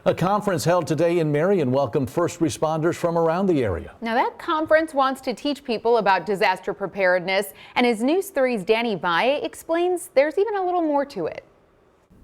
A conference held today in Marion welcomed first responders from around the area. Now that conference wants to teach people about disaster preparedness, and as News 3's Danny Valle explains, there's even a little more to it.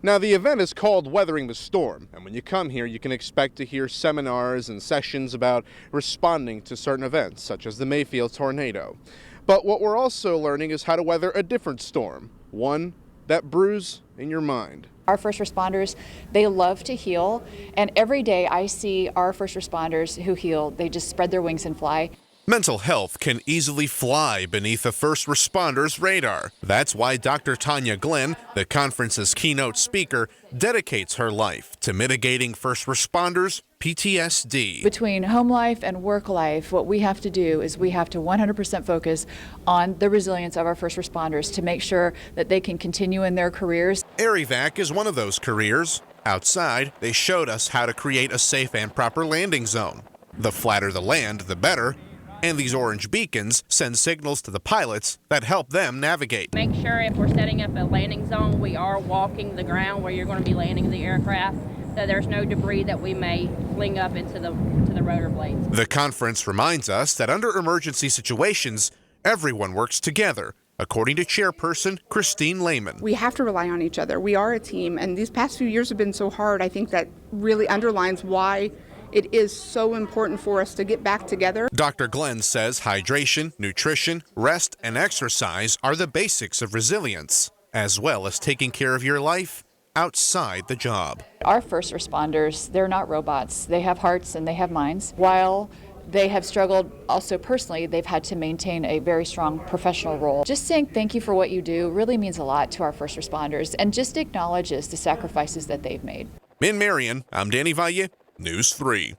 Now, the event is called Weathering the Storm, and when you come here, you can expect to hear seminars and sessions about responding to certain events, such as the Mayfield tornado. But what we're also learning is how to weather a different storm, one that brews in your mind. Our first responders, they love to heal, and every day I see our first responders who heal, they just spread their wings and fly. Mental health can easily fly beneath a first responder's radar. That's why Dr. Tanya Glenn, the conference's keynote speaker, dedicates her life to mitigating first responders' PTSD. Between home life and work life, what we have to do is we have to 100% focus on the resilience of our first responders to make sure that they can continue in their careers. AirEvac is one of those careers. Outside, they showed us how to create a safe and proper landing zone. The flatter the land, the better. And these orange beacons send signals to the pilots that help them navigate. Make sure if we're setting up a landing zone, we are walking the ground where you're going to be landing the aircraft, so there's no debris that we may fling up into the rotor blades. The conference reminds us that under emergency situations, everyone works together, according to chairperson Christine Lehman. We have to rely on each other. We are a team, and these past few years have been so hard. I think that really underlines why it is so important for us to get back together. Dr. Glenn says hydration, nutrition, rest, and exercise are the basics of resilience, as well as taking care of your life outside the job. Our first responders, they're not robots. They have hearts and they have minds. While they have struggled also personally, they've had to maintain a very strong professional role. Just saying thank you for what you do really means a lot to our first responders and just acknowledges the sacrifices that they've made. In Marion, I'm Danny Valle, News 3.